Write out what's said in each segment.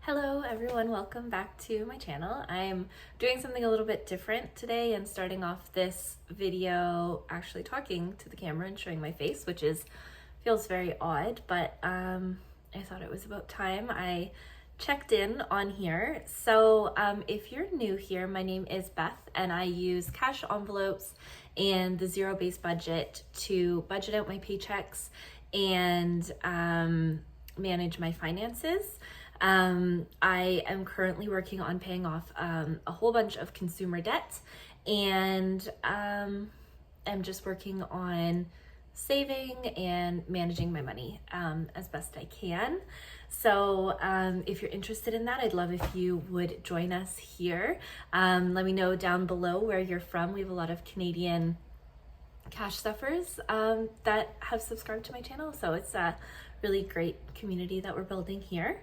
Hello everyone, welcome back to my channel. I'm doing something a little bit different today and starting off this video actually talking to the camera and showing my face, which feels very odd, but I thought it was about time I checked in on here. So if you're new here, my name is Beth and I use cash envelopes and the zero-based budget to budget out my paychecks and manage my finances. I am currently working on paying off a whole bunch of consumer debt, and I'm just working on saving and managing my money as best I can. So if you're interested in that, I'd love if you would join us here. Let me know down below where you're from. We have a lot of Canadian cash stuffers that have subscribed to my channel, so it's a really great community that we're building here.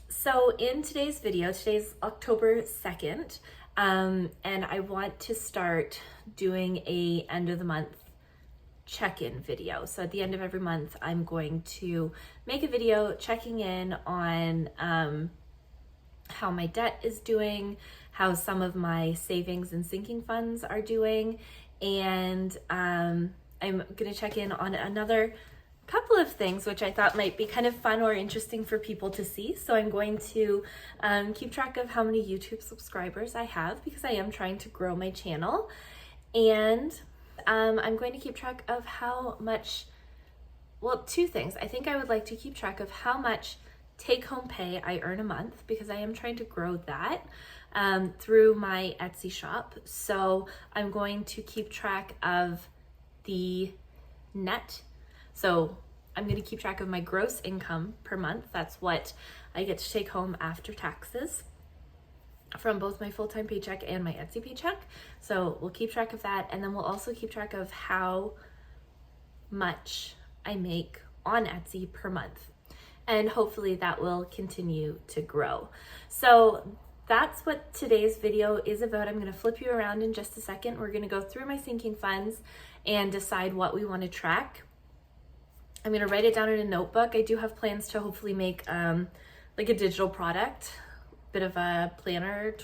So in today's video, today's October 2nd, and I want to start doing a end of the month check-in video. So at the end of every month, I'm going to make a video checking in on how my debt is doing, how some of my savings and sinking funds are doing, and I'm gonna check in on another couple of things which I thought might be kind of fun or interesting for people to see. So I'm going to keep track of how many YouTube subscribers I have because I am trying to grow my channel, and I'm going to keep track of how much, well, two things. I think I would like to keep track of how much take-home pay I earn a month because I am trying to grow that through my Etsy shop. So I'm going to keep track of the net. So I'm going to keep track of my gross income per month. That's what I get to take home after taxes from both my full-time paycheck and my Etsy paycheck. So we'll keep track of that. And then we'll also keep track of how much I make on Etsy per month. And hopefully that will continue to grow. So that's what today's video is about. I'm going to flip you around in just a second. We're going to go through my sinking funds and decide what we want to track. I'm going to write it down in a notebook. I do have plans to hopefully make like a digital product, bit of a planner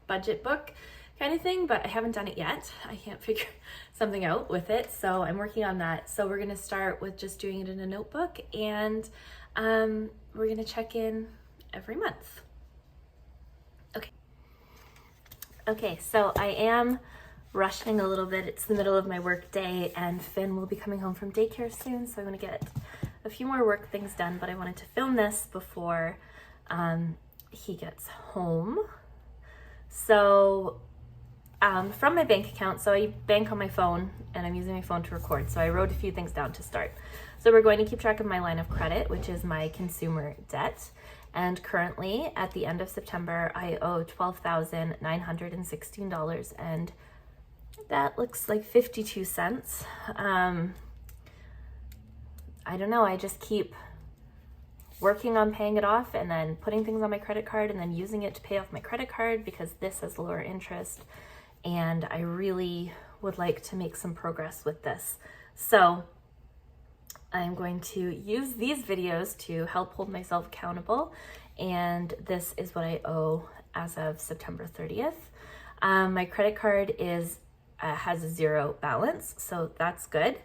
budget book kind of thing, but I haven't done it yet. I can't figure something out with it, so I'm working on that. So we're going to start with just doing it in a notebook, and we're going to check in every month. Okay, so I am rushing a little bit. It's the middle of my work day and Finn will be coming home from daycare soon, so I want to get a few more work things done, but I wanted to film this before he gets home. So from my bank account, so I bank on my phone and I'm using my phone to record, so I wrote a few things down to start. So we're going to keep track of my line of credit, which is my consumer debt. And currently at the end of September, I owe $12,916, and that looks like 52 cents. I don't know, I just keep working on paying it off and then putting things on my credit card and then using it to pay off my credit card because this has lower interest, and I really would like to make some progress with this. So I'm going to use these videos to help hold myself accountable, and this is what I owe as of September 30th. My credit card has a zero balance, so that's good.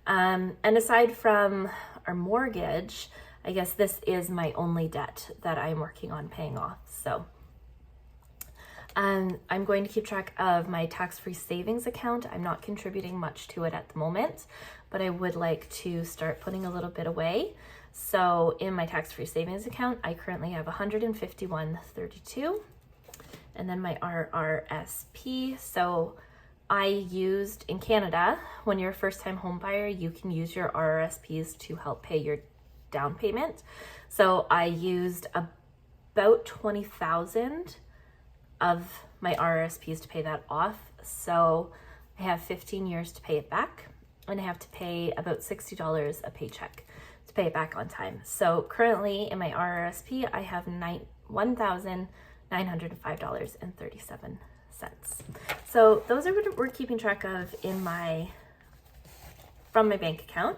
And aside from our mortgage, I guess this is my only debt that I'm working on paying off. So I'm going to keep track of my tax-free savings account. I'm not contributing much to it at the moment, but I would like to start putting a little bit away. So in my tax-free savings account, I currently have $151.32, and then my RRSP. So I used in Canada, when you're a first-time home buyer, you can use your RRSPs to help pay your down payment. So I used about 20,000 of my RRSPs to pay that off. So I have 15 years to pay it back, and I have to pay about $60 a paycheck to pay it back on time. So currently in my RRSP, I have $1,905.37. So those are what we're keeping track of in from my bank account.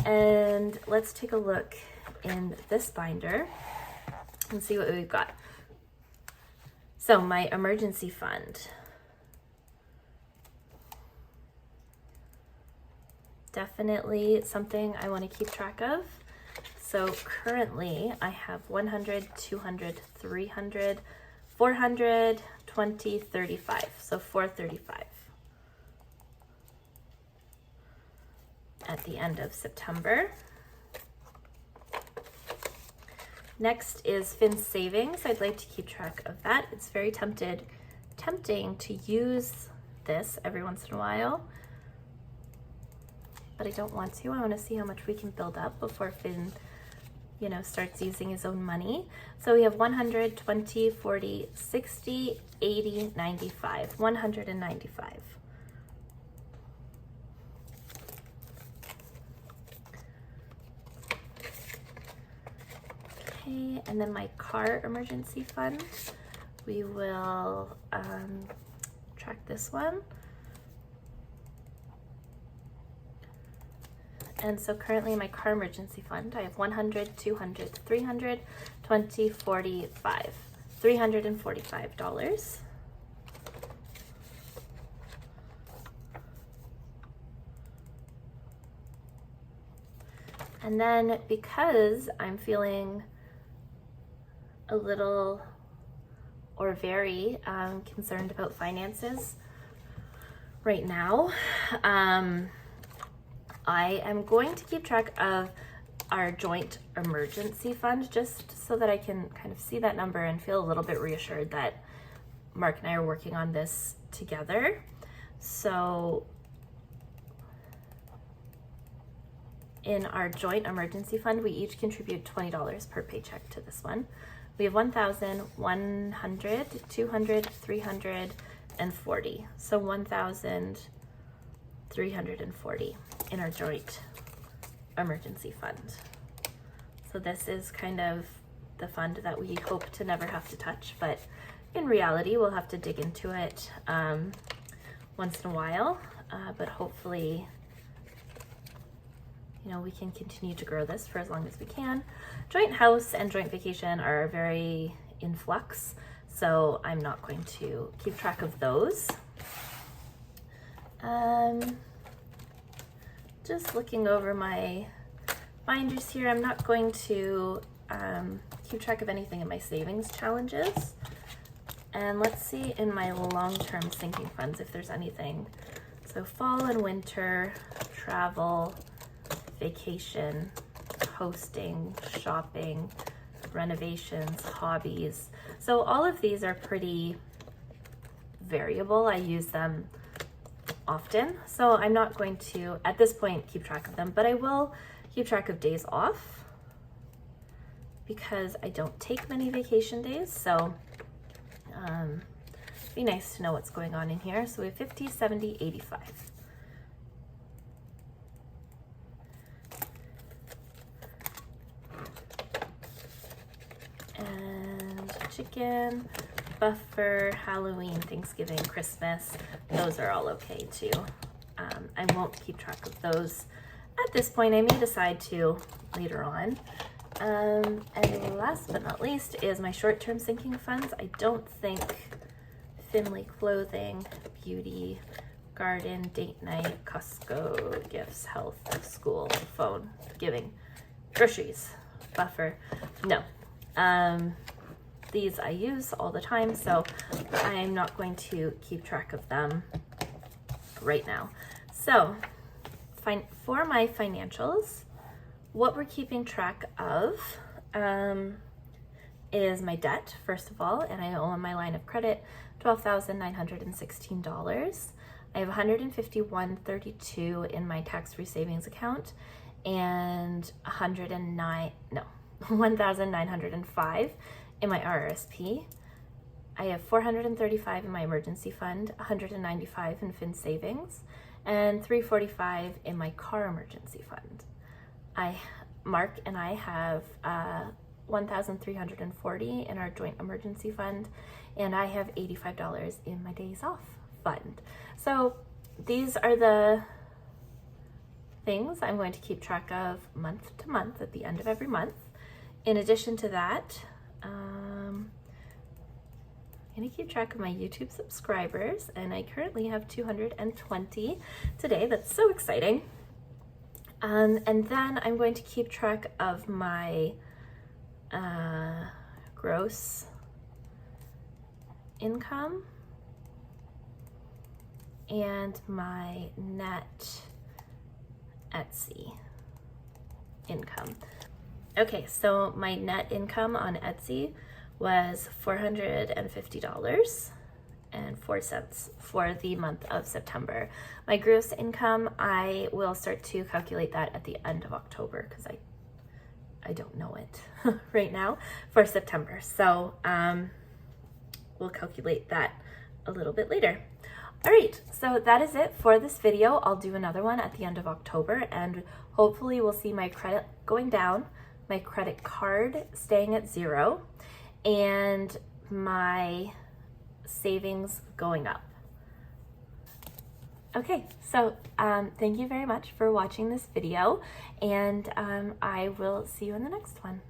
And let's take a look in this binder. and see what we've got. So my emergency fund. Definitely something I want to keep track of. So currently I have 100, 200, 300, 400, 20, 35. So 435 at the end of September. Next is Fin Savings. I'd like to keep track of that. It's very tempting to use this every once in a while, but I don't want to. I want to see how much we can build up before Fin, starts using his own money. So we have 100, 20, 40, 60, 80, 95, 195. Okay, and then my car emergency fund, we will track this one. And so currently in my car emergency fund, I have 100, 200, 300, 20, 45, $345. And then because I'm feeling a little or very concerned about finances right now, I am going to keep track of our joint emergency fund just so that I can kind of see that number and feel a little bit reassured that Mark and I are working on this together. So in our joint emergency fund, we each contribute $20 per paycheck to this one. We have 1,000, 100, 200, 300, and 40. So 1,340 in our joint emergency fund. So this is kind of the fund that we hope to never have to touch, but in reality, we'll have to dig into it once in a while, but hopefully, we can continue to grow this for as long as we can. Joint house and joint vacation are very in flux, so I'm not going to keep track of those. Just looking over my binders here, I'm not going to keep track of anything in my savings challenges. And let's see in my long-term sinking funds if there's anything. So fall and winter, travel, vacation, hosting, shopping, renovations, hobbies. So all of these are pretty variable. I use them often. So I'm not going to, at this point, keep track of them, but I will keep track of days off because I don't take many vacation days. So it'd be nice to know what's going on in here. So we have 50, 70, 85. And chicken, buffer, Halloween, Thanksgiving, Christmas, those are all okay too. I won't keep track of those at this point. I may decide to later on. And last but not least is my short-term sinking funds. I don't think Finley clothing, beauty, garden, date night, Costco, gifts, health, school, phone, giving, groceries, buffer, no. These I use all the time, so I'm not going to keep track of them right now. So for my financials, what we're keeping track of is my debt, first of all, and I owe on my line of credit $12,916. I have $151.32 in my tax-free savings account and $1,905 in my RRSP. I have $435 in my emergency fund, $195 in Fin Savings, and $345 in my car emergency fund. Mark and I have $1,340 in our joint emergency fund, and I have $85 in my days off fund. So these are the things I'm going to keep track of month to month at the end of every month. In addition to that, gonna keep track of my YouTube subscribers, and I currently have 220 today. That's so exciting. And then I'm going to keep track of my gross income and my net Etsy income. Okay, so my net income on Etsy was $450.04 for the month of September. My gross income, I will start to calculate that at the end of October because I don't know it right now for September. So we'll calculate that a little bit later. All right, so that is it for this video. I'll do another one at the end of October, and hopefully we'll see my credit going down, my credit card staying at 0, and my savings going up. Okay, so thank you very much for watching this video, and I will see you in the next one.